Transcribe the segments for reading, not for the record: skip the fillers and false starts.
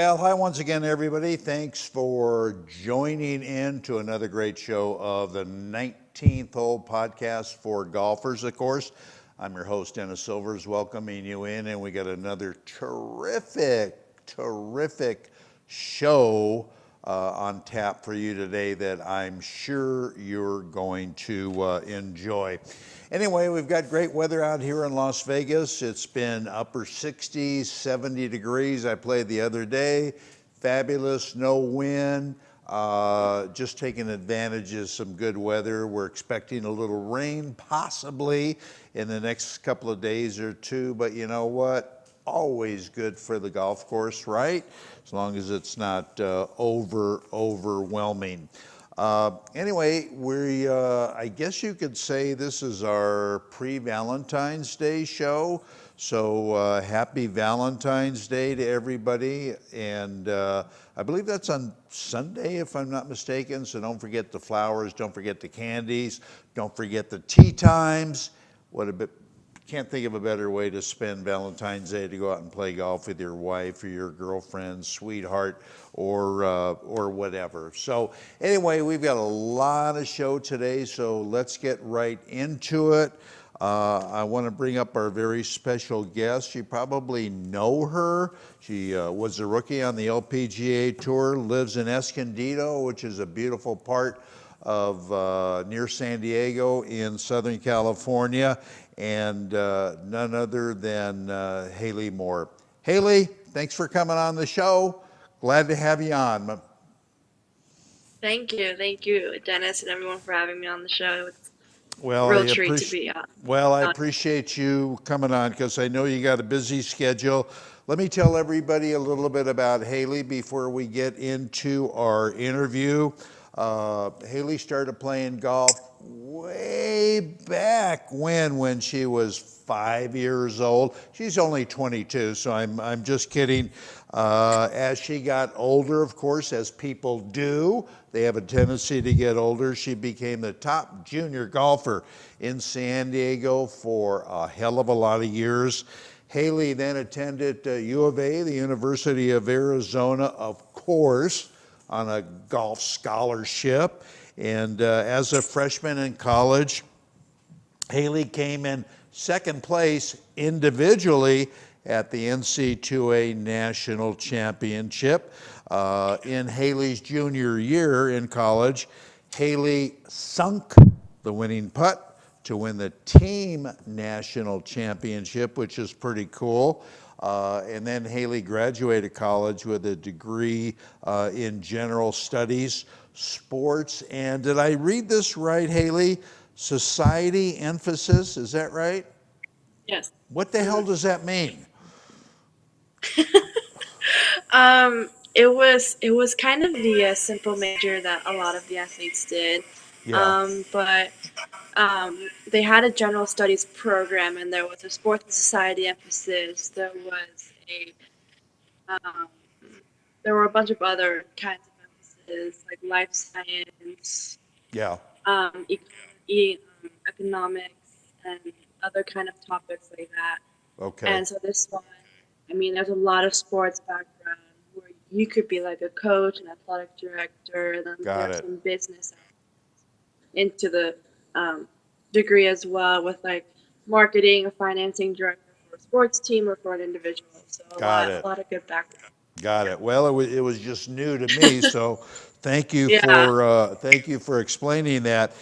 Well, hi once again, everybody. Thanks for joining in to another great show of the 19th Hole Podcast for golfers, of course. I'm your host, Dennis Silvers, welcoming you in, and we got another terrific show on tap for you today that I'm sure you're going to enjoy. Anyway, we've got great weather out here in Las Vegas. It's been upper 60s, 70 degrees. I played the other day. Fabulous, no wind. Just taking advantage of some good weather. We're expecting a little rain possibly in the next couple of days or two, but you know what? Always good for the golf course, right? As long as it's not overwhelming. Anyway, I guess you could say this is our pre-Valentine's Day show. So happy Valentine's Day to everybody. And I believe that's on Sunday, if I'm not mistaken. So don't forget the flowers, don't forget the candies, don't forget the tea times. Can't think of a better way to spend Valentine's Day to go out and play golf with your wife or your girlfriend, sweetheart, or whatever. So anyway, we've got a lot of show today, so let's get right into it. I want to bring up our very special guest. You probably know her. She was a rookie on the LPGA Tour, lives in Escondido, which is a beautiful part of near San Diego in Southern California, and none other than Haley Moore. Haley, thanks for coming on the show. Glad to have you on. Thank you, Dennis, and everyone for having me on the show. It's a Well, real treat to be on. I appreciate you coming on because I know you got a busy schedule. Let me tell everybody a little bit about Haley before we get into our interview. Haley started playing golf way back when she was 5 years old. She's only 22, so I'm just kidding. As she got older, of course, as people do, they have a tendency to get older. She became the top junior golfer in San Diego for a hell of a lot of years. Haley then attended U of A, the University of Arizona, of course, on a golf scholarship. And as a freshman in college, Haley came in second place individually at the NC2A National Championship. In Haley's junior year in college, Haley sunk the winning putt to win the team national championship, which is pretty cool. And then Haley graduated college with a degree in general studies, sports, and did I read this right, Haley? Society emphasis, is that right? Yes. What the hell does that mean? It was kind of the simple major that a lot of the athletes did, Yeah. but they had a general studies program, and there was a sports and society emphasis. Um, there were a bunch of other kinds of emphasis, like life science, Yeah. economics, and other kind of topics like that. Okay. And so this one, I mean, there's a lot of sports background where you could be like a coach, an athletic director, and then Got there's it. some business into the degree as well, with like marketing or financing director for a sports team or for an individual. So a Got lot, it. a lot of good background. Got it. Well, it was just new to me, so Yeah. thank you for explaining that.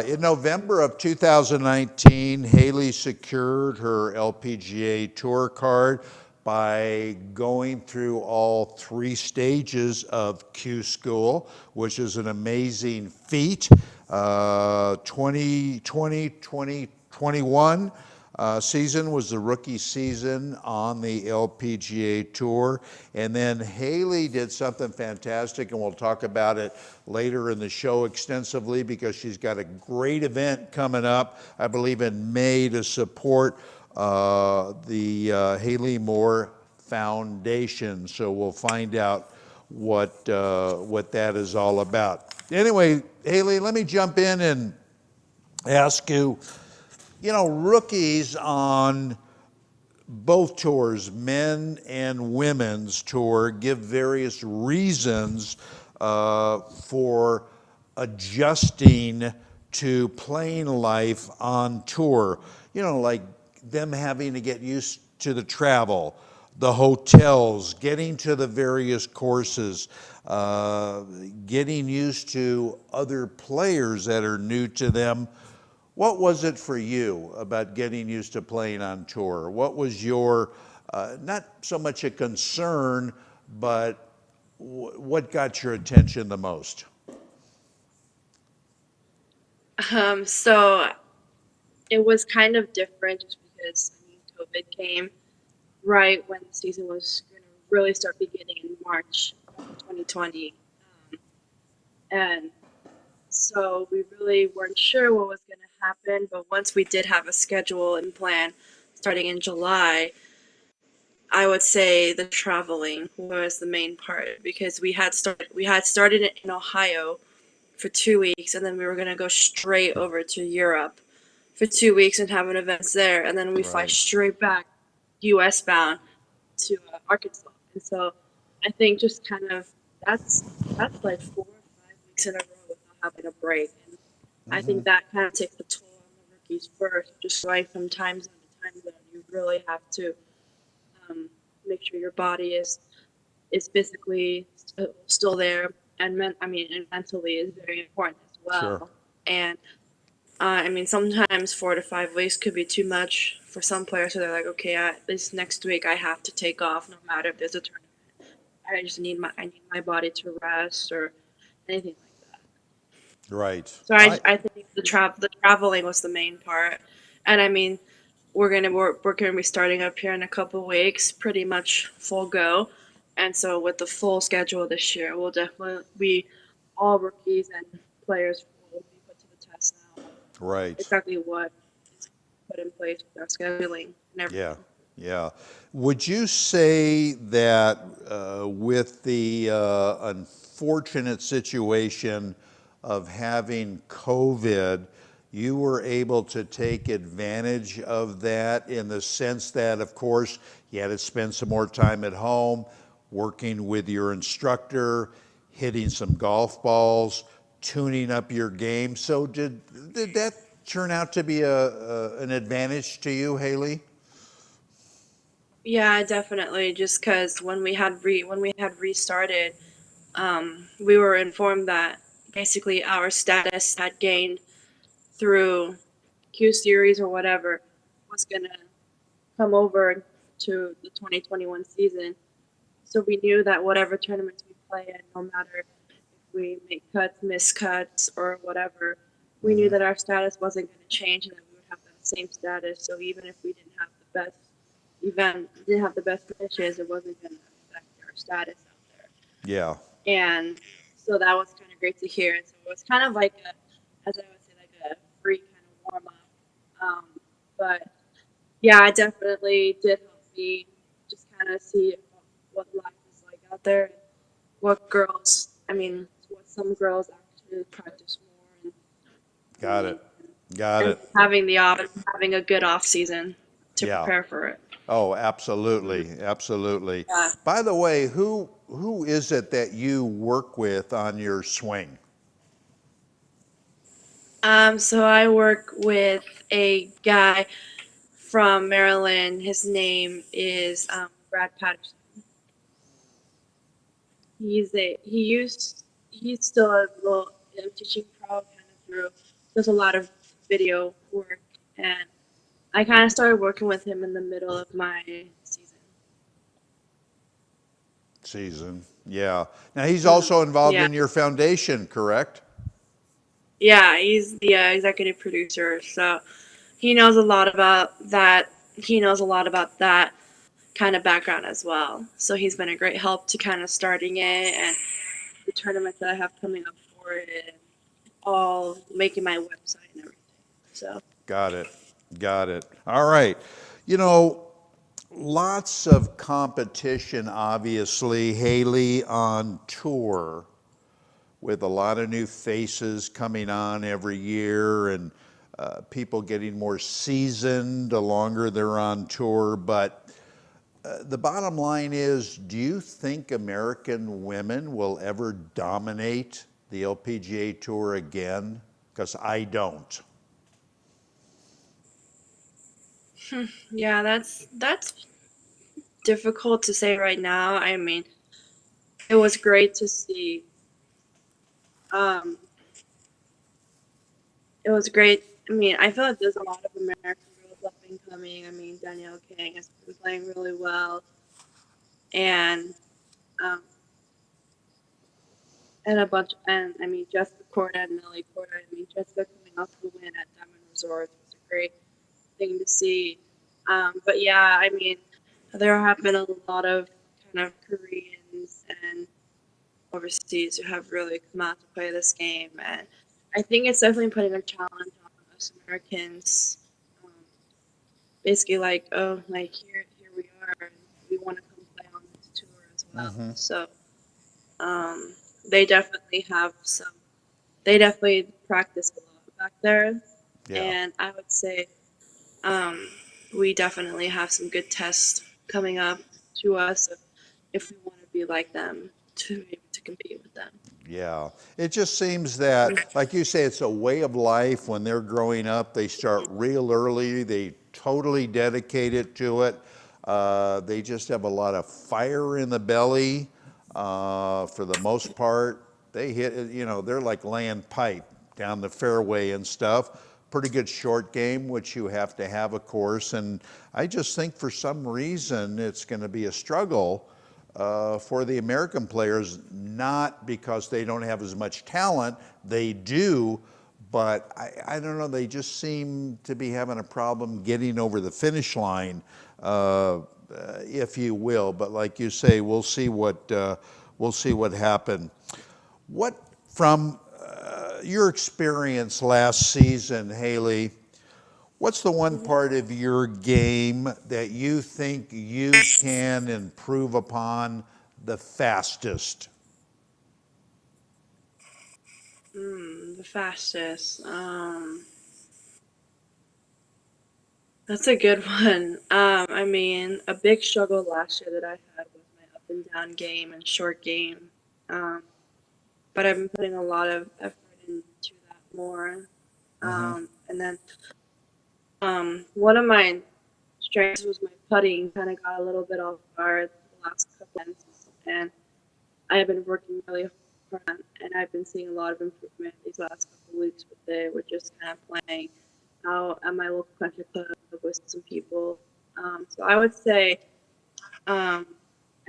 In November of 2019, Haley secured her LPGA Tour card by going through all three stages of Q School, which is an amazing feat. 2021 season was the rookie season on the LPGA Tour. And then Haley did something fantastic, and we'll talk about it later in the show extensively because she's got a great event coming up, I believe in May, to support the Haley Moore Foundation. So we'll find out what that is all about. Anyway, Haley, let me jump in and ask you, rookies on both tours, men and women's tour, give various reasons for adjusting to playing life on tour. You know, like them having to get used to the travel, the hotels, getting to the various courses, getting used to other players that are new to them. What was it for you about getting used to playing on tour? What was your, not so much a concern, but what got your attention the most? So it was kind of different just because I mean COVID came right when the season was going to really start beginning in March of 2020, and so we really weren't sure what was going to happen. But once we did have a schedule and plan starting in July, I would say the traveling was the main part because we had started it in Ohio for 2 weeks, and then we were gonna go straight over to Europe for 2 weeks and have an event there, and then we fly Right. straight back U.S. bound to Arkansas. And so I think just kind of that's like 4 or 5 weeks in a row without having a break, and I think that kind of takes the toll on the rookies first. Just going from time zone to time zone, you really have to um, make sure your body is physically still there, and and mentally is very important as Sure. well. And I mean, sometimes 4 to 5 weeks could be too much for some players. So they're like, okay, this next week I have to take off, no matter if there's a tournament. I need my body to rest or anything like that. Right. So I think the traveling was the main part, and I mean, we're gonna be starting up here in a couple weeks, pretty much full go, and so with the full schedule this year, we'll definitely be all rookies and players will be put to the test now. Right. Exactly what is put in place with our scheduling and Yeah. everything. Yeah. Would you say that with the unfortunate situation of having COVID, you were able to take advantage of that in the sense that, of course, you had to spend some more time at home working with your instructor, hitting some golf balls, tuning up your game. So did that turn out to be an advantage to you, Haley? Yeah, definitely. Just because when we had restarted, we were informed that basically our status had gained through Q series or whatever was gonna come over to the 2021 season. So we knew that whatever tournaments we play in, no matter if we make cuts, miss cuts, or whatever, we knew that our status wasn't going to change and that we would have that same status. So even if we didn't have the best finishes, it wasn't going to affect our status out there. Yeah. And so that was kind of great to hear. And so it was kind of like as I would say, like a free kind of warm up. But yeah, it definitely did help me just kind of see what life is like out there, and what what some girls actually practice more, Got it. Got and it. having a good off season to Yeah. prepare for it. Oh, absolutely. Absolutely. Yeah. By the way, who is it that you work with on your swing? So I work with a guy from Maryland. His name is Brad Patterson. He's still a little teaching pro kind of through does a lot of video work, and I kind of started working with him in the middle of my season. Season. Yeah. Now he's also involved Yeah, in your foundation, correct? yeah, he's the executive producer, so he knows a lot about that. He knows a lot about that kind of background as well. So he's been a great help to kind of starting it and the tournaments that I have coming up for it, and all making my website and everything. So. Got it. Got it. All right. You know, lots of competition, obviously, Haley, on tour with a lot of new faces coming on every year and people getting more seasoned the longer they're on tour. But the bottom line is, do you think American women will ever dominate the LPGA Tour again? Because I don't. Yeah, that's difficult to say right now. I mean, it was great to see. Um, it was great. I mean, I feel like there's a lot of American girls up and coming. I mean, Danielle King has been playing really well, and um, and a bunch. And I mean, Jessica Korda and Nelly Korda. I mean, Jessica coming off the win at Diamond Resort was a great thing to see. But yeah, I mean, there have been a lot of kind of Koreans and overseas who have really come out to play this game, and I think it's definitely putting a challenge on us Americans. Um, Basically, like, oh, like here we are, and we want to come play on this tour as well. Mm-hmm. So um, they definitely have some. They definitely practice a lot back there, Yeah. and I would say we definitely have some good tests coming up to us if we want to be like them to maybe to compete with them. Yeah, it just seems that, like you say, it's a way of life. When they're growing up, they start real early. They totally dedicate it to it. They just have a lot of fire in the belly. For the most part, they hit it, you know, they're like laying pipe down the fairway and stuff. Pretty good short game, which you have to have, of course. And I just think for some reason it's going to be a struggle for the American players, not because they don't have as much talent, they do, but I don't know, they just seem to be having a problem getting over the finish line, if you will. But like you say, we'll see what happens. What from your experience last season, Haley? What's the one part of your game that you think you can improve upon the fastest? The fastest. That's a good one. I mean, a big struggle last year that I had was my up and down game and short game. But I've been putting a lot of effort into that more. And then one of my strengths was my putting. Kind of got a little bit off guard the last couple of months, and I have been working really hard on it, and I've been seeing a lot of improvement these last couple of weeks with it. We're just kind of playing out at my local country club with some people. So I would say I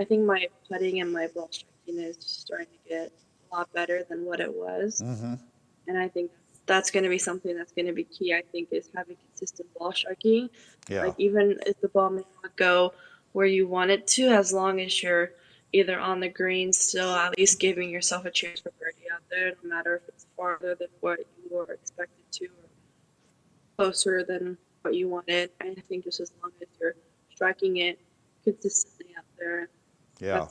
think my putting and my ball striking is starting to get a lot better than what it was. And I think that's going to be something that's going to be key, I think, is having consistent ball striking. Yeah. Like, even if the ball may not go where you want it to, as long as you're either on the green still, at least giving yourself a chance for birdie out there, no matter if it's farther than what you were expected to or closer than what you wanted. I think just as long as you're striking it consistently out there, Yeah.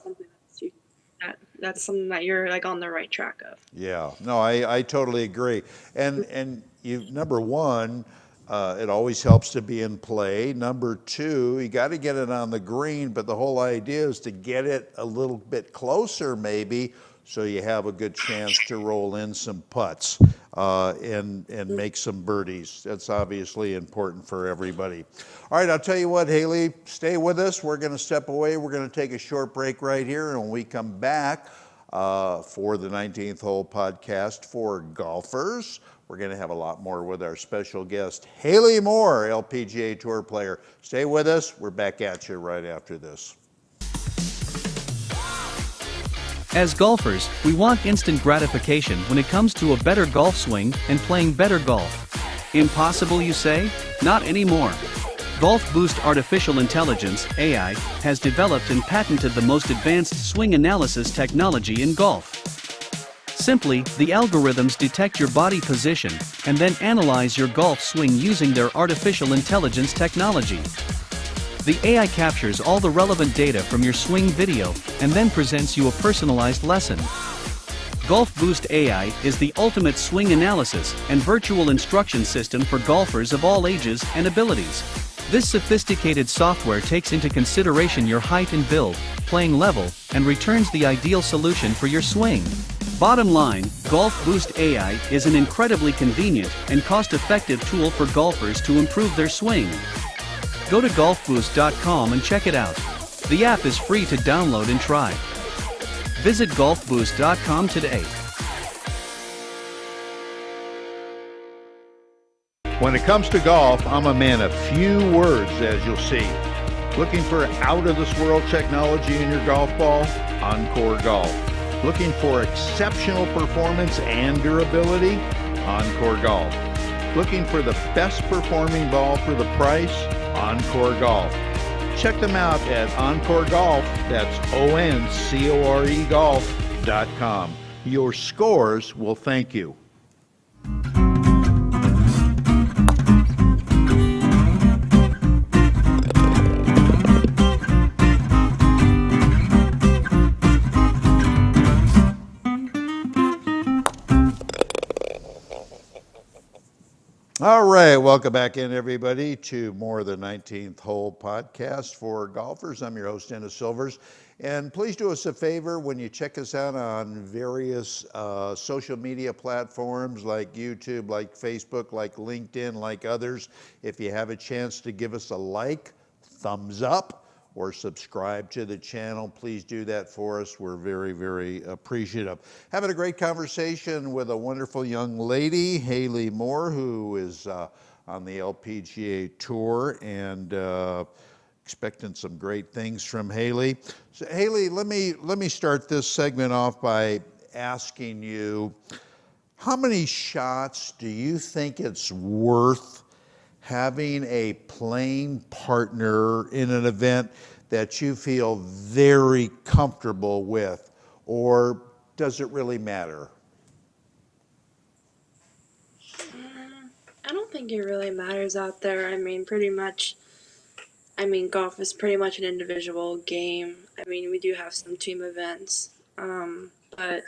that's something that you're like on the right track of. Yeah, no, I totally agree. And you, number one, it always helps to be in play. Number two, you got to get it on the green, but the whole idea is to get it a little bit closer, maybe, so you have a good chance to roll in some putts and make some birdies. That's obviously important for everybody. All right, I'll tell you what, Haley, stay with us. We're going to step away. We're going to take a short break right here, and when we come back for the 19th Hole podcast for golfers, we're going to have a lot more with our special guest, Haley Moore, LPGA Tour player. Stay with us. We're back at you right after this. As golfers, we want instant gratification when it comes to a better golf swing and playing better golf. Impossible, you say? Not anymore. Golf Boost Artificial Intelligence, AI, has developed and patented the most advanced swing analysis technology in golf. Simply, the algorithms detect your body position and then analyze your golf swing using their artificial intelligence technology. The AI captures all the relevant data from your swing video and then presents you a personalized lesson. Golf Boost AI is the ultimate swing analysis and virtual instruction system for golfers of all ages and abilities. This sophisticated software takes into consideration your height and build, playing level, and returns the ideal solution for your swing. Bottom line, Golf Boost AI is an incredibly convenient and cost-effective tool for golfers to improve their swing. Go to golfboost.com and check it out. The app is free to download and try. Visit golfboost.com today. When it comes to golf, I'm a man of few words, as you'll see. Looking for out-of-this-world technology in your golf ball? Encore Golf. Looking for exceptional performance and durability? Encore Golf. Looking for the best performing ball for the price? Encore Golf. Check them out at Encore Golf, that's ONCORE golf.com. Your scores will thank you. All right, welcome back in, everybody, to more the 19th Hole podcast for golfers. I'm your host, Dennis Silvers, and please do us a favor when you check us out on various social media platforms like YouTube, like Facebook, like LinkedIn, like others. If you have a chance to give us a like, thumbs up, or subscribe to the channel, please do that for us. We're very, very appreciative. Having a great conversation with a wonderful young lady, Haley Moore, who is on the LPGA Tour, and expecting some great things from Haley. So Haley, let me start this segment off by asking you, how many shots do you think it's worth having a playing partner in an event that you feel very comfortable with, or does it really matter? I don't think it really matters out there. Golf is pretty much an individual game. We do have some team events, but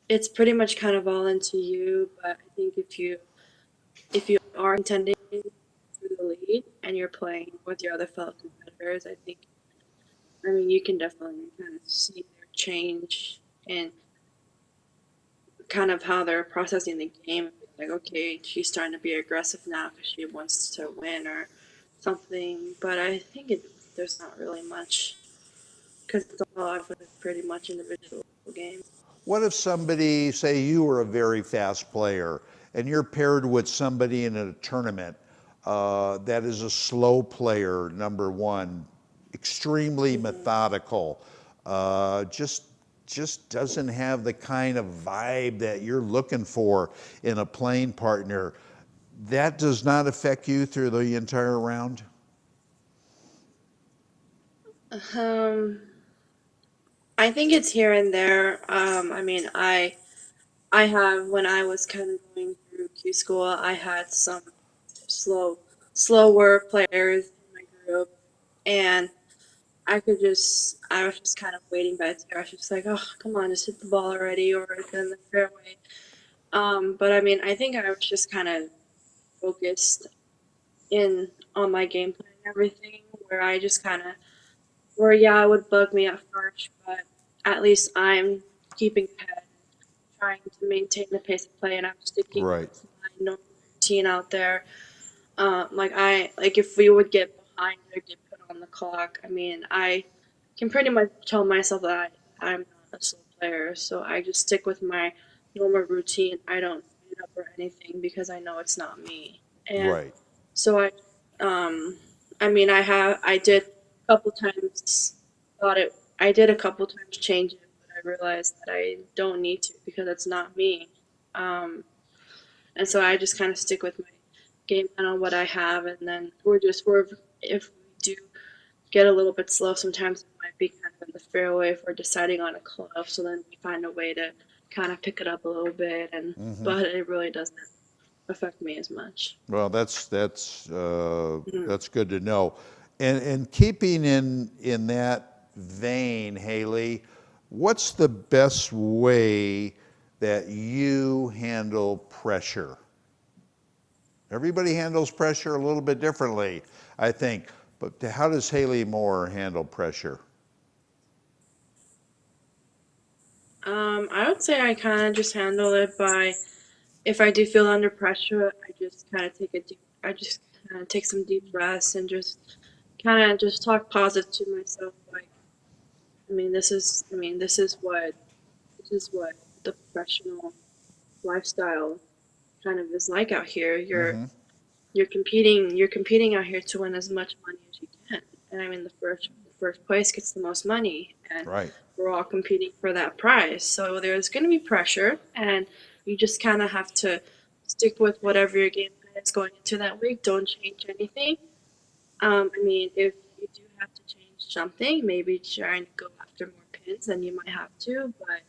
it's pretty much kind of all into you. But I think if you are intending for the lead and you're playing with your other fellow competitors, you can definitely kind of see their change and kind of how they're processing the game. Like, okay, she's starting to be aggressive now because she wants to win or something. But I think there's not really much, because it's all pretty much individual game. What if somebody, say you were a very fast player, and you're paired with somebody in a tournament that is a slow player, number one, extremely methodical, just doesn't have the kind of vibe that you're looking for in a playing partner? That does not affect you through the entire round? I think it's here and there. I have, when I was kind of going through Q school, I had some slower players in my group, and I was just kind of waiting by the tee. I was just like, oh, come on, just hit the ball already, or it's in the fairway. But I think I was just kind of focused on my game plan and everything, where I just kind of, it would bug me at first, but at least I'm keeping ahead, trying to maintain the pace of play, and I'm sticking with my normal routine out there. If we would get behind or get put on the clock, I can pretty much tell myself that I'm not a slow player, so I just stick with my normal routine. I don't speed up or anything because I know it's not me. And so I did a couple times, I did a couple times change it, but I realized that I don't need to because it's not me. And so I just kind of stick with my game plan on what I have, and then if we do get a little bit slow, sometimes it might be kind of in the fairway if we're deciding on a club, so then we find a way to kind of pick it up a little bit, but it really doesn't affect me as much. Well, that's good to know. And keeping in that vein, Haley, what's the best way that you handle pressure? Everybody handles pressure a little bit differently, I think. But how does Haley Moore handle pressure? I would say I kind of just handle it by, if I do feel under pressure, I just kind of I just kind of take some deep breaths and just kind of just talk positive to myself. Like, this is what the professional lifestyle kind of is like out here. Mm-hmm. You're competing out here to win as much money as you can. And I mean, the first place gets the most money, and Right. we're all competing for that prize. So there's going to be pressure, and you just kind of have to stick with whatever your game plan is going into that week. Don't change anything. I mean, if you do have to change something, maybe trying to go after more pins, then you might have to, but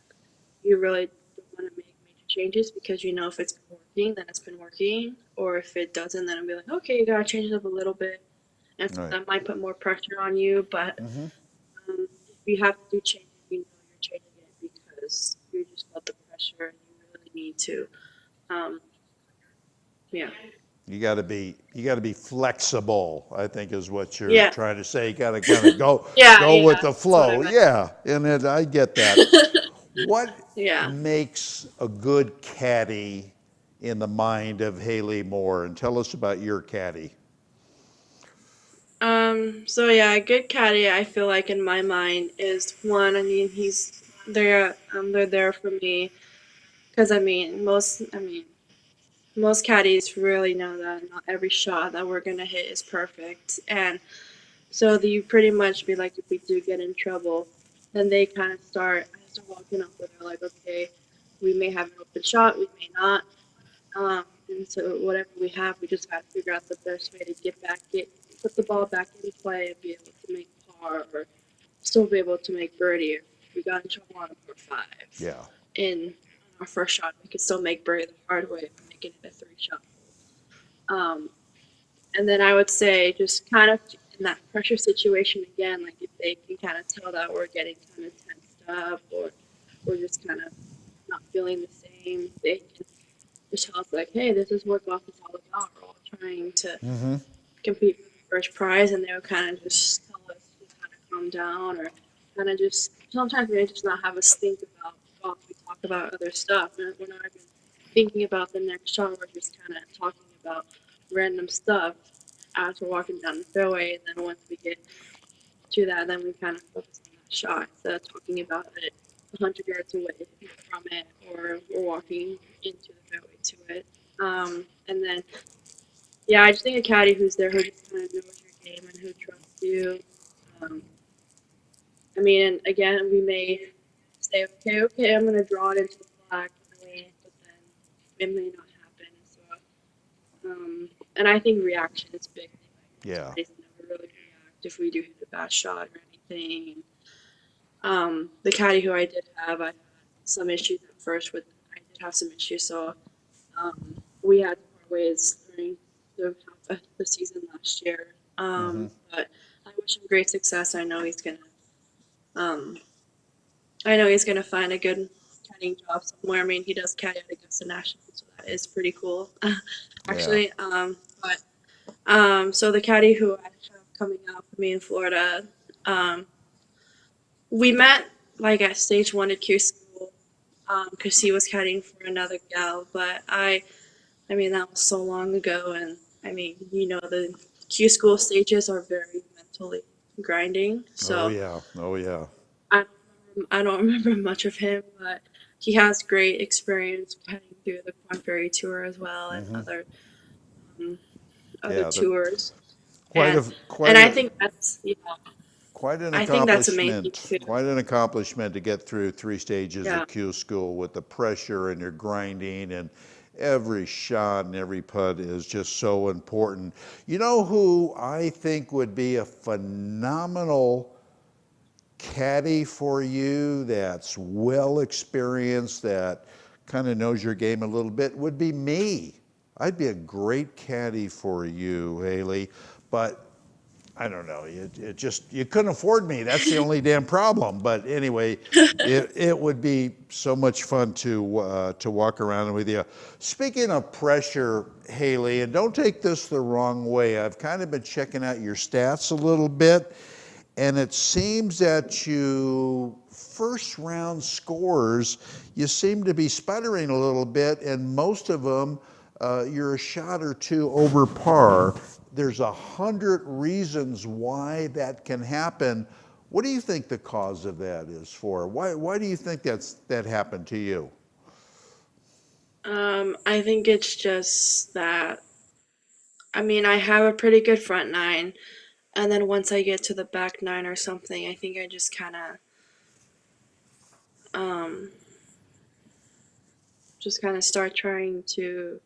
you really don't want to make major changes, because you know if it's been working, then it's been working, or if it doesn't, then it'll be like, okay, you gotta change it up a little bit, and so Right. that might put more pressure on you. But Mm-hmm. if you have to do changes, you know you're changing it because you just felt the pressure and you really need to. Um, yeah. You got to be flexible, I think is what you're Yeah. trying to say. You got to kind of go Yeah. go with Yeah. the That's what I flow. meant. Yeah, and I get that. What Yeah. makes a good caddy in the mind of Haley Moore? And tell us about your caddy. So yeah, a good caddy, I feel like in my mind is one. I mean, they're there for me, because most caddies really know that not every shot that we're gonna hit is perfect, and so you pretty much be like, if we do get in trouble, then they kind of I start walking up with her like, okay, we may have an open shot, we may not. And so whatever we have, we just got to figure out the best way to put the ball back in play and be able to make par, or still be able to make birdie. If we got in trouble on a par five Yeah. in our first shot, we could still make birdie the hard way of making it a 3-shot. And then I would say just kind of in that pressure situation again, like if they can kind of tell that we're getting kind of tensed up, or we're just kind of not feeling the same, they can just tell us like, hey, this is what golf is all about. We're all trying to Mm-hmm. compete for the first prize, and they'll kind of just tell us to kind of calm down, or kind of just sometimes they just not have us think about golf. We talk about other stuff, and we're not even thinking about the next shot. We're just kind of talking about random stuff as we're walking down the fairway, and then once we get to that, then we kind of focus on that shot instead of talking about it 100 yards away from it, or we're walking into the fairway to it. And then, yeah, I just think a caddy who's there, who just kind of knows your game and who trusts you. Um, I mean, and again, we may say, okay, I'm going to draw it into the flag, but then it may not happen. So, and I think reaction is big. Yeah. Caddies never really react if we do hit a bad shot or anything. The caddy who I did have, I had some issues at first with. I did have some issues, so we had to part ways during the season last year. Mm-hmm. But I wish him great success. Um, I know he's gonna find a good caddying job somewhere. I mean, he does caddy at Augusta National, so that is pretty cool, actually. But so the caddy who I have coming out for me in Florida, um, we met like at stage 1 at Q school, because he was caddying for another gal. But I mean, that was so long ago, and I mean, the Q school stages are very mentally grinding. Oh So yeah. Oh yeah. I, I don't remember much of him, but he has great experience heading through the Corn Ferry Tour as well, and Mm-hmm. um, other Yeah. tours. Quite And a and quite I a think that's Quite an I think that's amazing accomplishment. too. Quite an accomplishment to get through 3 stages Yeah. of Q school with the pressure and your grinding, and every shot and every putt is just so important. You know who I think would be a phenomenal caddy for you, that's well experienced, that kind of knows your game a little bit, would be me. I'd be a great caddy for you, Haley, but I don't know. It just, you couldn't afford me. That's the only damn problem. But anyway, it would be so much fun to walk around with you. Speaking of pressure, Haley, and don't take this the wrong way, I've kind of been checking out your stats a little bit, and it seems that you first round scores, you seem to be sputtering a little bit, and most of them, you're a shot or two over par. There's 100 reasons why that can happen. What do you think the cause of that is for? Why do you think that happened to you? I think it's just that, I mean, I have a pretty good front nine, and then once I get to the back nine or something, I think I um, just kind of start trying to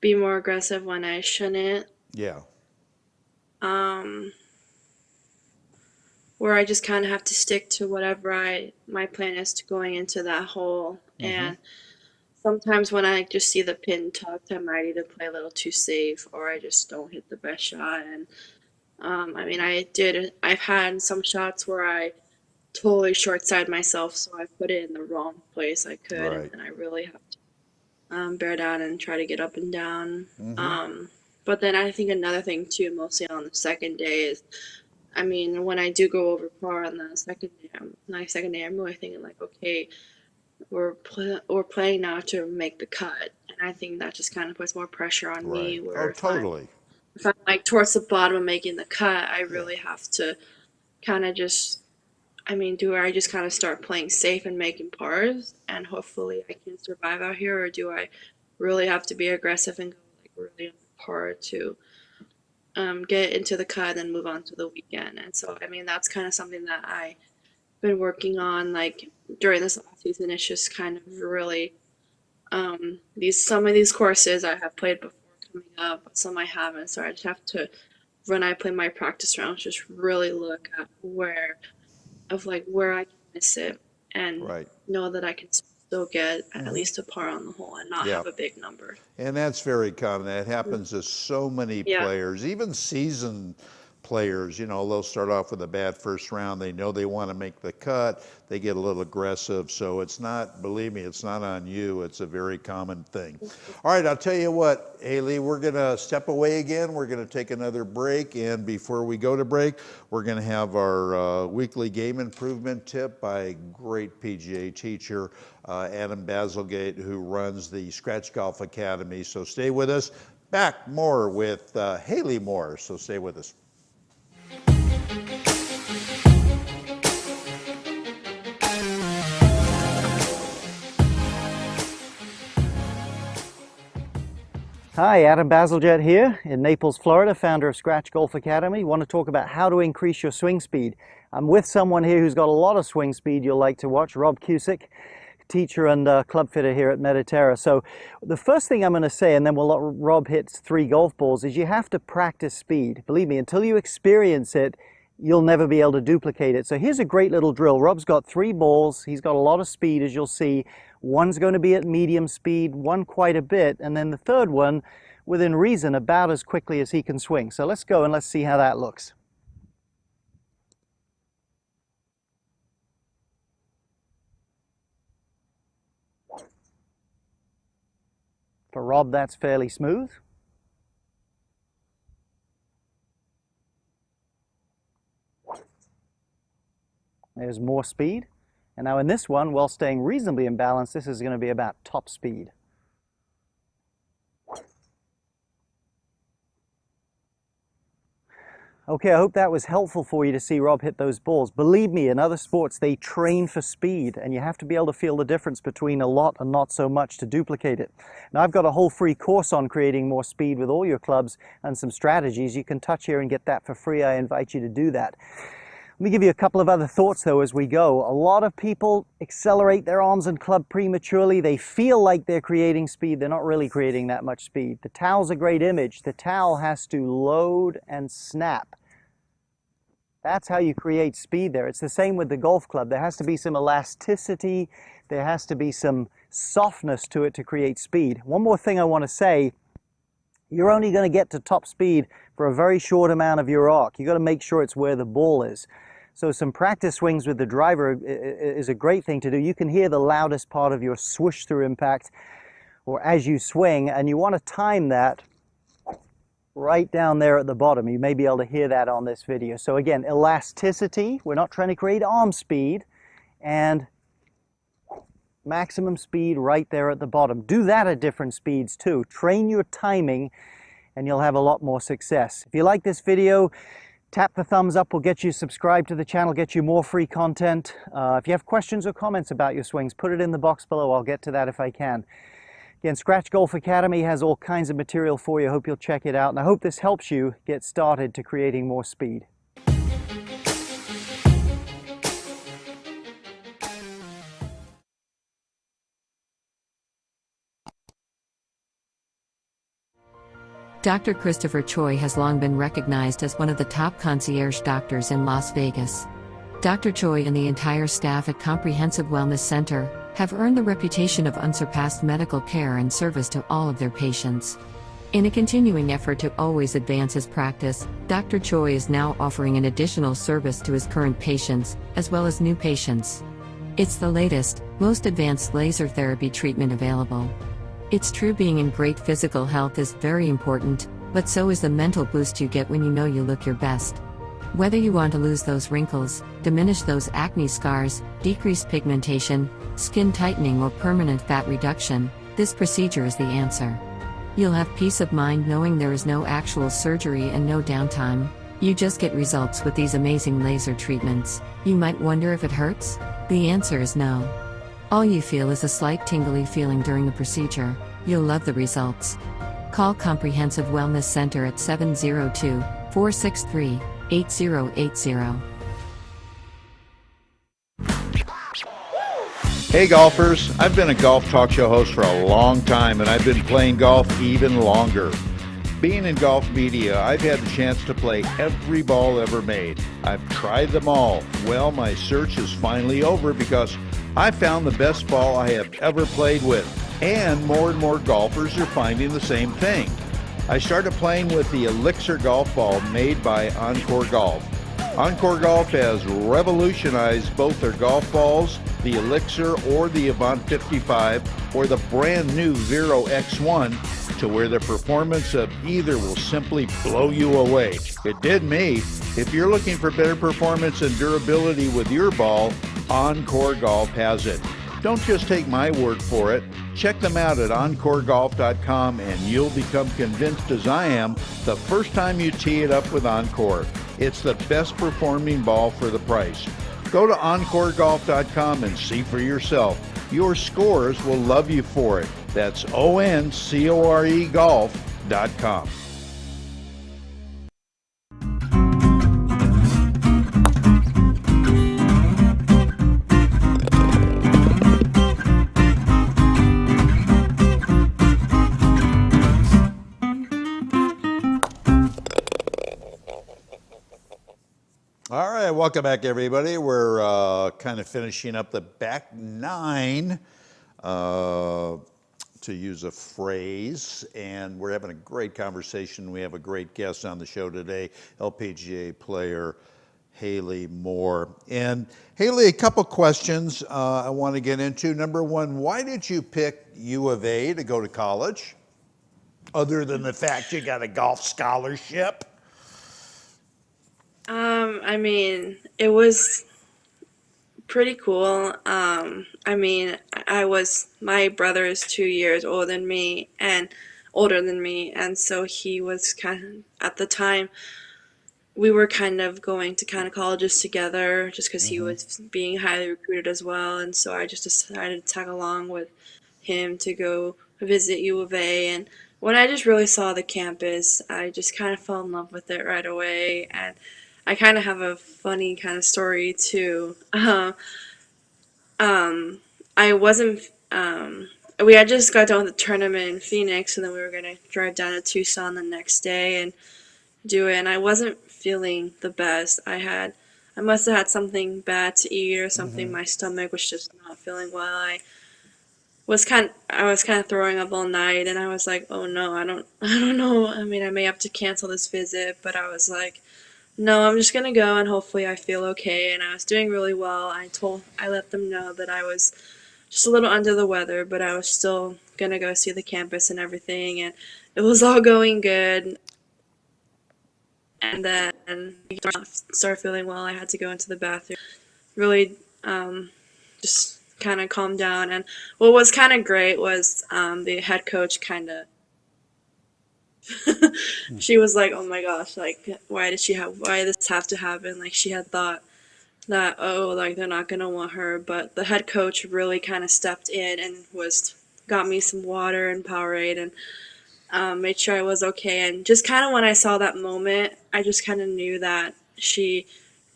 be more aggressive when I shouldn't. Yeah. Um, where I just kind of have to stick to whatever my plan is to going into that hole. And sometimes when I just see the pin tucked, I might either play a little too safe or I just don't hit the best shot. And I mean, I've had some shots where I totally short side myself, so I put it in the wrong place I could, Right. and I really have to bear down and try to get up and down. But then I think another thing too, mostly on the second day, is, I mean, when I do go over par on the second day, I'm really thinking like, okay, we're playing now to make the cut, and I think that just kind of puts more pressure on me. Right. Where Oh, totally. if I'm like towards the bottom of making the cut, I really have to kind of just, I mean, do I just kind of start playing safe and making pars, and hopefully I can survive out here, or do I really have to be aggressive and go like really on the par to get into the cut and move on to the weekend? And so, I mean, that's kind of something that I've been working on, like during this off season. It's just kind of really some of these courses I have played before coming up, but some I haven't. So I just have to, when I play my practice rounds, just really look at where I can miss it and Right. know that I can still get at least a par on the hole and not Yeah. have a big number. And that's very common. That happens to so many Yeah. players, even seasoned players. You know, they'll start off with a bad first round. They know they want to make the cut. They get a little aggressive. So it's not, believe me, it's not on you. It's a very common thing. All right, I'll tell you what, Haley, we're going to step away again. We're going to take another break. And before we go to break, we're going to have our weekly game improvement tip by a great PGA teacher, Adam Bazalgate, who runs the Scratch Golf Academy. So stay with us. Back more with Haley Moore. So stay with us. Hi, Adam Bazalgette here in Naples, Florida, founder of Scratch Golf Academy. Want to talk about how to increase your swing speed. I'm with someone here who's got a lot of swing speed you'll like to watch, Rob Cusick, teacher and club fitter here at Mediterra. So the first thing I'm going to say, and then we'll let Rob hit 3 golf balls, is you have to practice speed. Believe me, until you experience it, you'll never be able to duplicate it. So here's a great little drill. Rob's got 3 balls. He's got a lot of speed, as you'll see. One's going to be at medium speed, one quite a bit, and then the third one, within reason, about as quickly as he can swing. So let's go and let's see how that looks. For Rob, that's fairly smooth. There's more speed. And now in this one, while staying reasonably in balance, this is going to be about top speed. Okay, I hope that was helpful for you to see Rob hit those balls. Believe me, in other sports, they train for speed, and you have to be able to feel the difference between a lot and not so much to duplicate it. Now, I've got a whole free course on creating more speed with all your clubs and some strategies. You can touch here and get that for free. I invite you to do that. Let me give you a couple of other thoughts, though, as we go. A lot of people accelerate their arms and club prematurely. They feel like they're creating speed. They're not really creating that much speed. The towel's a great image. The towel has to load and snap. That's how you create speed there. It's the same with the golf club. There has to be some elasticity. There has to be some softness to it to create speed. One more thing I want to say you're only going to get to top speed for a very short amount of your arc. You've got to make sure it's where the ball is. So some practice swings with the driver is a great thing to do. You can hear the loudest part of your swoosh through impact or as you swing, and you want to time that right down there at the bottom. You may be able to hear that on this video. So again, elasticity, we're not trying to create arm speed, and maximum speed right there at the bottom. Do that at different speeds too. Train your timing and you'll have a lot more success. If you like this video, tap the thumbs up, will get you subscribed to the channel, get you more free content. If you have questions or comments about your swings, put it in the box below. I'll get to that if I can. Again, Scratch Golf Academy has all kinds of material for you. I hope you'll check it out, and I hope this helps you get started to creating more speed. Dr. Christopher Choi has long been recognized as one of the top concierge doctors in Las Vegas. Dr. Choi and the entire staff at Comprehensive Wellness Center have earned the reputation of unsurpassed medical care and service to all of their patients. In a continuing effort to always advance his practice, Dr. Choi is now offering an additional service to his current patients, as well as new patients. It's the latest, most advanced laser therapy treatment available. It's true, being in great physical health is very important, but so is the mental boost you get when you know you look your best. Whether you want to lose those wrinkles, diminish those acne scars, decrease pigmentation, skin tightening, or permanent fat reduction, this procedure is the answer. You'll have peace of mind knowing there is no actual surgery and no downtime. You just get results with these amazing laser treatments. You might wonder if it hurts? The answer is no. All you feel is a slight tingly feeling during the procedure. You'll love the results. Call Comprehensive Wellness Center at 702-463-8080. Hey golfers, I've been a golf talk show host for a long time, and I've been playing golf even longer. Being in golf media, I've had the chance to play every ball ever made. I've tried them all. Well, my search is finally over because I found the best ball I have ever played with, and more golfers are finding the same thing. I started playing with the Elixir golf ball made by Encore Golf. Encore Golf has revolutionized both their golf balls, the Elixir or the Avant 55, or the brand new Vero X1, to where the performance of either will simply blow you away. It did me. If you're looking for better performance and durability with your ball, Encore Golf has it. Don't just take my word for it. Check them out at encoregolf.com and you'll become convinced, as I am, the first time you tee it up with Encore. It's the best performing ball for the price. Go to encoregolf.com and see for yourself. Your scores will love you for it. That's ONCORE golf.com. All right, welcome back, everybody. We're kind of finishing up the back nine, to use a phrase, and we're having a great conversation. We have a great guest on the show today, LPGA player Haley Moore. And Haley, a couple questions I want to get into. Number one, why did you pick U of A to go to college, other than the fact you got a golf scholarship? I mean, it was pretty cool. My brother is 2 years older than me, and so he was at the time, we were kind of going to kind of colleges together just because he was being highly recruited as well, and so I just decided to tag along with him to go visit U of A. And when I just really saw the campus, I just kind of fell in love with it right away. And I kind of have a funny kind of story too. I wasn't. We had just got done with the tournament in Phoenix, and then we were gonna drive down to Tucson the next day and do it. And I wasn't feeling the best. I must have had something bad to eat or something. My stomach was just not feeling well. I I was kind of throwing up all night, and I was like, oh no, I don't know. I mean, I may have to cancel this visit, but I was like, no, I'm just gonna go and hopefully I feel okay. And I was doing really well. I let them know that I was just a little under the weather, but I was still gonna go see the campus and everything, and it was all going good. And then I started feeling well. I had to go into the bathroom. Really, just kind of calm down. And what was kind of great was the head coach kind of she was like, "Oh my gosh, like why did this have to happen?" Like she had thought that, oh, like they're not gonna want her, but the head coach really kind of stepped in and was got me some water and Powerade and made sure I was okay. And just kind of when I saw that moment, I just kind of knew that she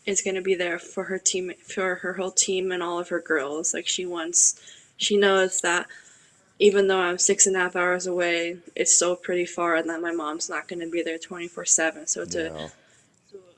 is going to be there for her team, for her whole team and all of her girls. Like she knows that even though I'm 6.5 hours away, it's still pretty far, and that my mom's not going to be there 24/7. So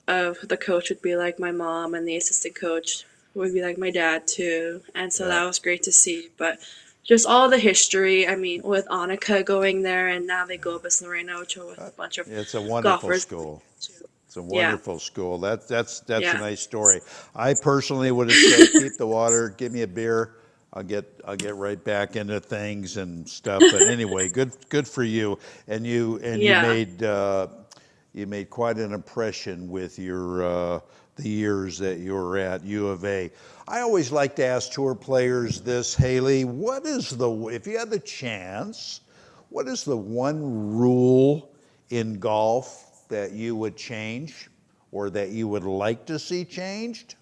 Yeah. the coach would be like my mom, and the assistant coach would be like my dad too, and so Yeah. that was great to see. But just all the history, I mean, with Annika going there, and now they go up as Lorena Ochoa with a bunch of It's a wonderful golfers school. too. It's a Yeah, wonderful school. That's a yeah, nice story. I personally would have said, keep the water, give me a beer. I'll get right back into things and stuff. But anyway, good for you. And yeah. you made quite an impression with your the years that you were at U of A. I always like to ask tour players this, Haley. If you had the chance, what is the one rule in golf that you would change or that you would like to see changed?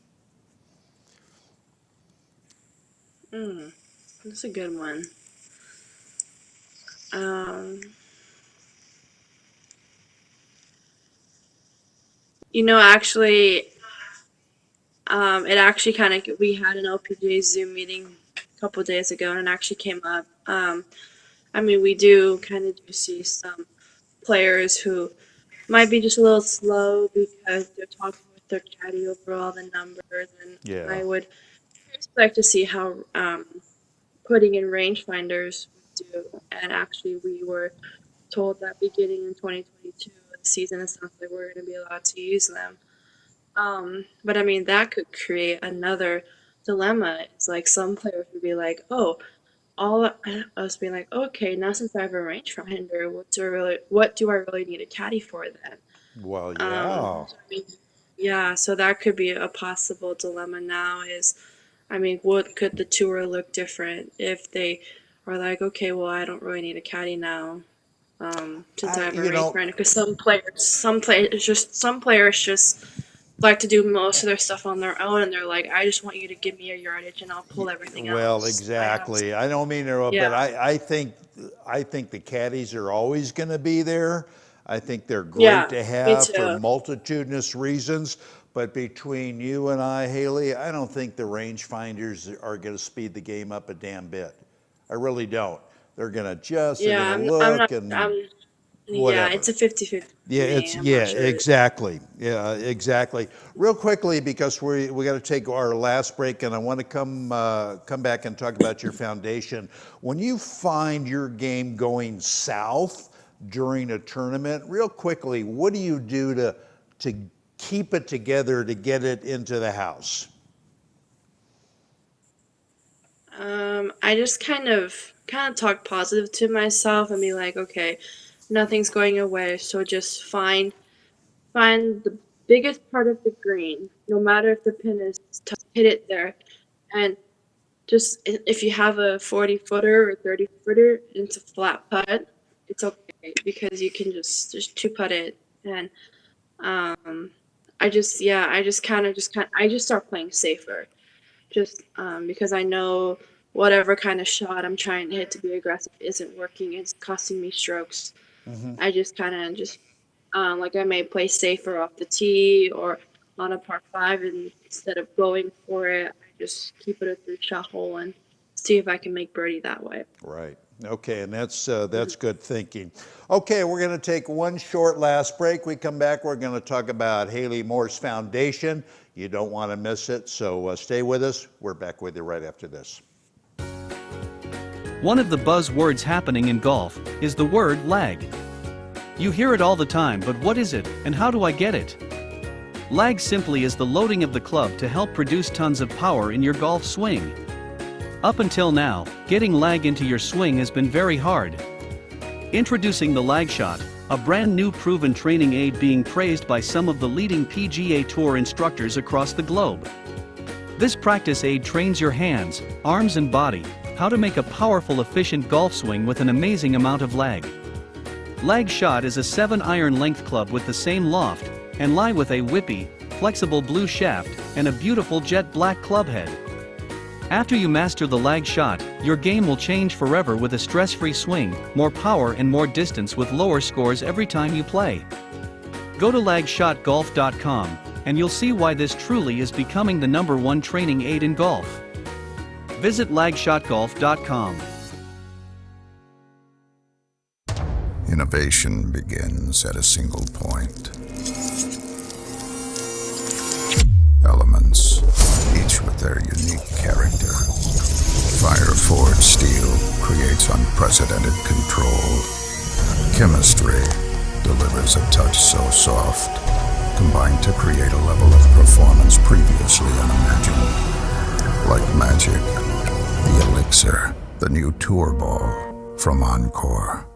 That's a good one. Um, actually, it actually kind of we had an LPGA Zoom meeting a couple of days ago, and it actually came up. I mean, we do kind of do see some players who might be just a little slow because they're talking with their caddy over all the numbers, and Yeah. I would expect to see how putting in rangefinders would do. And actually, we were told that beginning in 2022, the season is not that we're going to be allowed to use them. But I mean, that could create another dilemma. It's like some players would be like, "Oh, all us being like, okay, now since I have a rangefinder, what do I really need a caddy for then?" Well, yeah. So I mean, yeah, so that could be a possible dilemma now. I mean, what could the tour look different if they are like, okay, well, I don't really need a caddy now, since I have a You know, rangefinder. Because some players just like to do most of their stuff on their own, and they're like, I just want you to give me your yardage, and I'll pull everything well, else. exactly. I don't mean to, but Yeah, I think the caddies are always going to be there. I think they're great yeah, to me have for too. multitudinous reasons. But between you and I, Haley, I don't think the rangefinders are going to speed the game up a damn bit. I really don't. They're Yeah, going to I'm look not, and yeah, whatever. it's a 50-50 Yeah, for me. I'm yeah, not sure. exactly. Yeah, exactly. Real quickly, because we got to take our last break, and I want to come back and talk about your foundation. When you find your game going south during a tournament, real quickly, what do you do to keep it together to get it into the house? I just kind of talk positive to myself and be like, okay, nothing's going away, so just find the biggest part of the green, no matter if the pin is tough, hit it there, and just if you have a 40-footer or 30-footer, it's a flat putt, it's okay because you can just two putt it, and um, I just start playing safer, just because I know whatever kind of shot I'm trying to hit to be aggressive isn't working. It's costing me strokes. I just kind of just like I may play safer off the tee or on a par five, and instead of going for it, I just keep it a 3-shot hole and see if I can make birdie that way. Right. Okay, and that's good thinking. Okay, we're going to take one short last break. We come back, we're going to talk about Haley Moore's foundation. You don't want to miss it, so stay with us. We're back with you right after this. One of the buzzwords happening in golf is the word lag. You hear it all the time, but what is it, and how do I get it? Lag simply is the loading of the club to help produce tons of power in your golf swing. Up until now, getting lag into your swing has been very hard. Introducing the lag shot, a brand new proven training aid being praised by some of the leading PGA Tour instructors across the globe. This practice aid trains your hands, arms and body how to make a powerful, efficient golf swing with an amazing amount of lag. Lag shot is a 7-iron length club with the same loft and lie with a whippy, flexible blue shaft and a beautiful jet black club head. After you master the lag shot, your game will change forever with a stress-free swing, more power and more distance with lower scores every time you play. Go to lagshotgolf.com and you'll see why this truly is becoming the #1 training aid in golf. Visit lagshotgolf.com. Innovation begins at a single point. Elements, each with their unique character. Fire-forged steel creates unprecedented control. Chemistry delivers a touch so soft, combined to create a level of performance previously unimagined. Like magic, the Elixir, the new tour ball from Encore.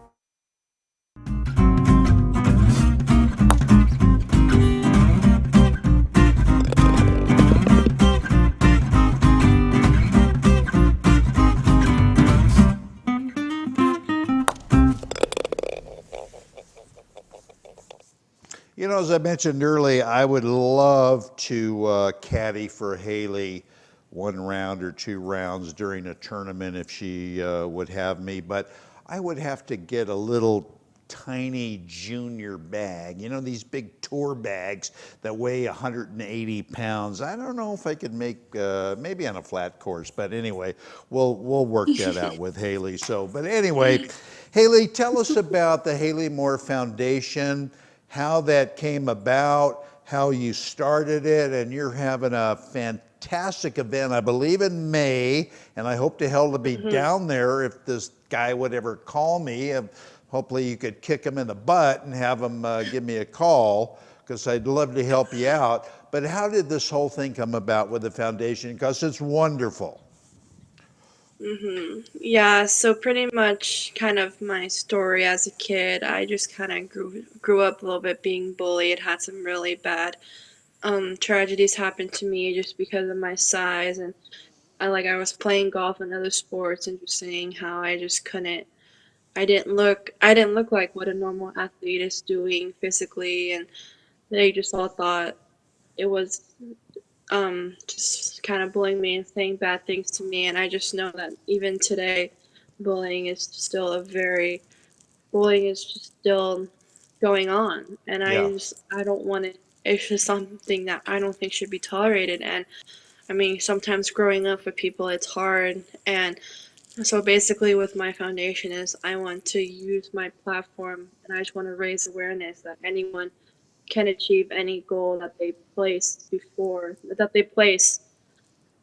You know, as I mentioned earlier, I would love to caddy for Haley 1 round or 2 rounds during a tournament if she would have me, but I would have to get a little tiny junior bag. You know, these big tour bags that weigh 180 pounds. I don't know if I could make, maybe on a flat course, but anyway, we'll work that out with Haley. So, but anyway, Haley, tell us about the Haley Moore Foundation, how that came about, how you started it, and you're having a fantastic event, I believe in May, and I hope to hell to be down there if this guy would ever call me. Hopefully you could kick him in the butt and have him give me a call, because I'd love to help you out. But how did this whole thing come about with the foundation? Because it's wonderful. Yeah, so pretty much kind of my story as a kid. I just kind of grew up a little bit being bullied, had some really bad tragedies happen to me just because of my size, and I was playing golf and other sports and just saying how I just couldn't I didn't look like what a normal athlete is doing physically, and they just all thought it was just kind of bullying me and saying bad things to me. And I just know that even today, bullying is still bullying is just still going on. And Yeah. I don't want it. It's just something that I don't think should be tolerated. And I mean, sometimes growing up with people, it's hard. And so basically, with my foundation is I want to use my platform, and I just want to raise awareness that anyone can achieve any goal that they place,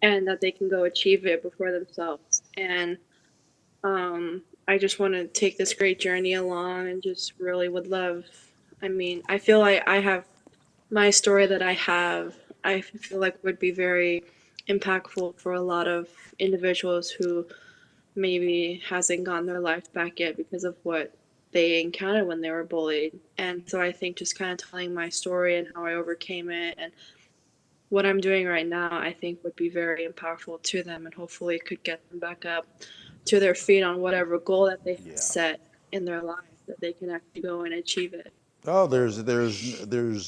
and that they can go achieve it before themselves. And I just want to take this great journey along, and just really would love. I mean, I feel like I have my story that I have. I feel like would be very impactful for a lot of individuals who maybe hasn't gotten their life back yet because of what they encountered when they were bullied. And so I think just kind of telling my story and how I overcame it and what I'm doing right now, I think would be very impactful to them, and hopefully could get them back up to their feet on whatever goal that they have set in their life, that they can actually go and achieve it. Oh, there's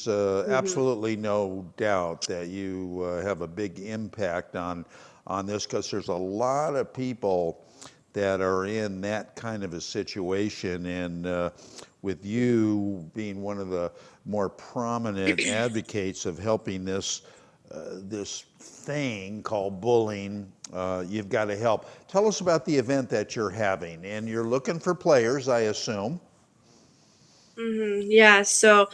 absolutely no doubt that you have a big impact on this, because there's a lot of people that are in that kind of a situation, and with you being one of the more prominent advocates of helping this thing called bullying, you've got to help. Tell us about the event that you're having, and you're looking for players, I assume. Yeah, so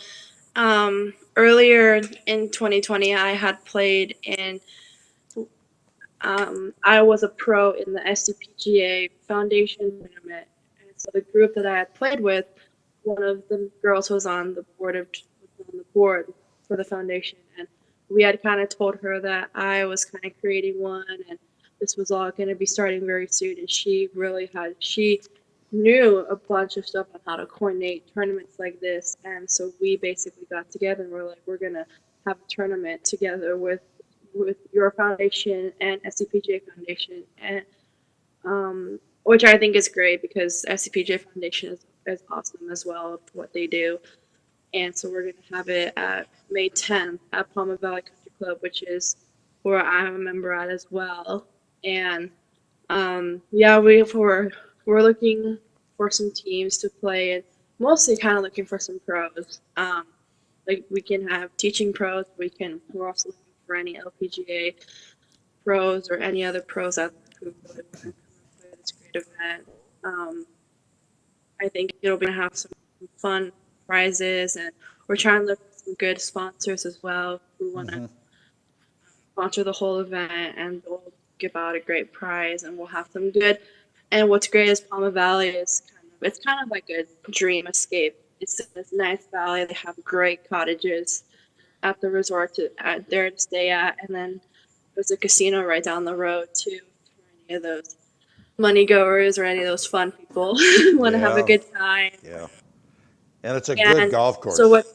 earlier in 2020, I had played in I was a pro in the SCPGA Foundation tournament, and so the group that I had played with, one of the girls was on the board for the foundation, and we had kind of told her that I was kind of creating one, and this was all going to be starting very soon. And she knew a bunch of stuff on how to coordinate tournaments like this, and so we basically got together and we're like, we're gonna have a tournament together with your foundation and SCPJ Foundation, and which I think is great because SCPJ Foundation is awesome as well for what they do. And so we're going to have it at May 10th at Palma Valley Country Club, which is where I'm a member at as well. And yeah, we're looking for some teams to play, and mostly kind of looking for some pros. Like we can have teaching pros. We're also looking for any LPGA pros or any other pros out there who really want to come and play this great event. I think it'll be have some fun prizes, and we're trying to look for some good sponsors as well who want to sponsor the whole event, and we'll give out a great prize, and we'll have some good. And what's great is Palma Valley is it's kind of like a dream escape. It's this nice valley. They have great cottages at the resort there to stay at, and then there's a casino right down the road too for any of those money goers or any of those fun people who want to have a Yeah, good time. yeah. And it's a good And golf so course. what?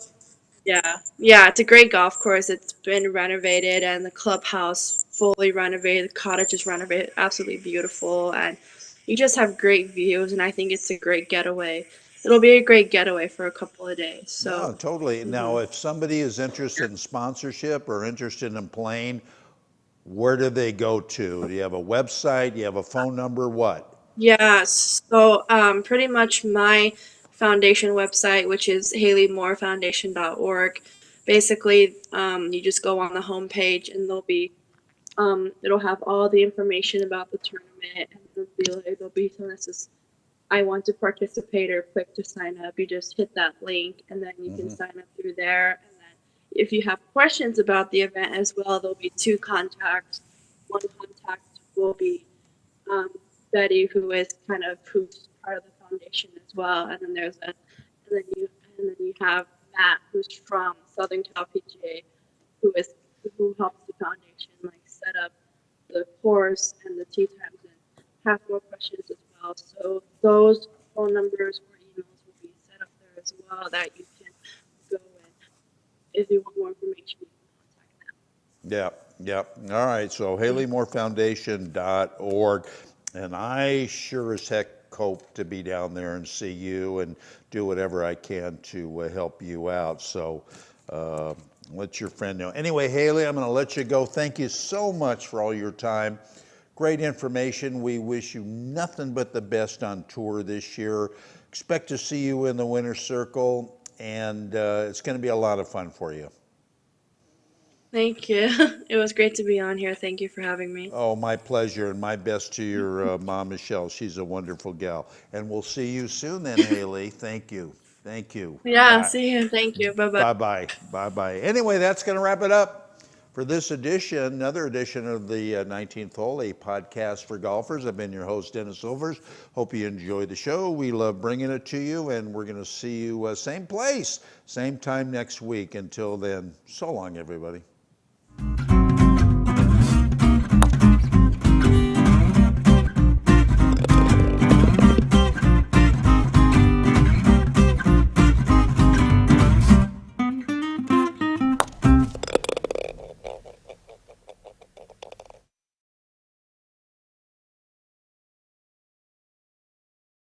Yeah, it's a great golf course. It's been renovated, and the clubhouse fully renovated. The cottage is renovated, absolutely beautiful, and you just have great views. And I think it's a great getaway. It'll be a great getaway for a couple of days. No, So, totally. Now, if somebody is interested in sponsorship or interested in playing, where do they go to? Do you have a website? Do you have a phone number? What? yeah, so pretty much my foundation website, which is HaleyMooreFoundation.org. Basically, you just go on the homepage and it'll have all the information about the tournament, and there'll be something that says I want to participate or click to sign up. You just hit that link, and then you can sign up through there. And then if you have questions about the event as well, there'll be two contacts. One contact will be Betty, who's part of the foundation as well, and then and then you have Matt, who's from Southern Cal PGA, who helps the foundation like set up the course and the tee times and have more questions as well. So those phone numbers or emails will be set up there as well that you can go and if you want more information, you can contact them. Yeah. All right. So HaleyMooreFoundation.org. And I sure as heck hope to be down there and see you and do whatever I can to help you out. So let your friend know. Anyway, Haley, I'm going to let you go. Thank you so much for all your time. Great information. We wish you nothing but the best on tour this year. Expect to see you in the winner's circle, and it's going to be a lot of fun for you. Thank you. It was great to be on here. Thank you for having me. Oh, my pleasure, and my best to your mom, Michelle. She's a wonderful gal. And we'll see you soon then, Haley. Thank you. Thank you. Yeah, Bye. see you. Thank you. Bye-bye. Bye-bye. Bye-bye. Anyway, that's going to wrap it up for this edition, another edition of the 19th Hole, a podcast for golfers. I've been your host, Dennis Silvers. Hope you enjoy the show. We love bringing it to you, and we're going to see you same place, same time next week. Until then, so long, everybody.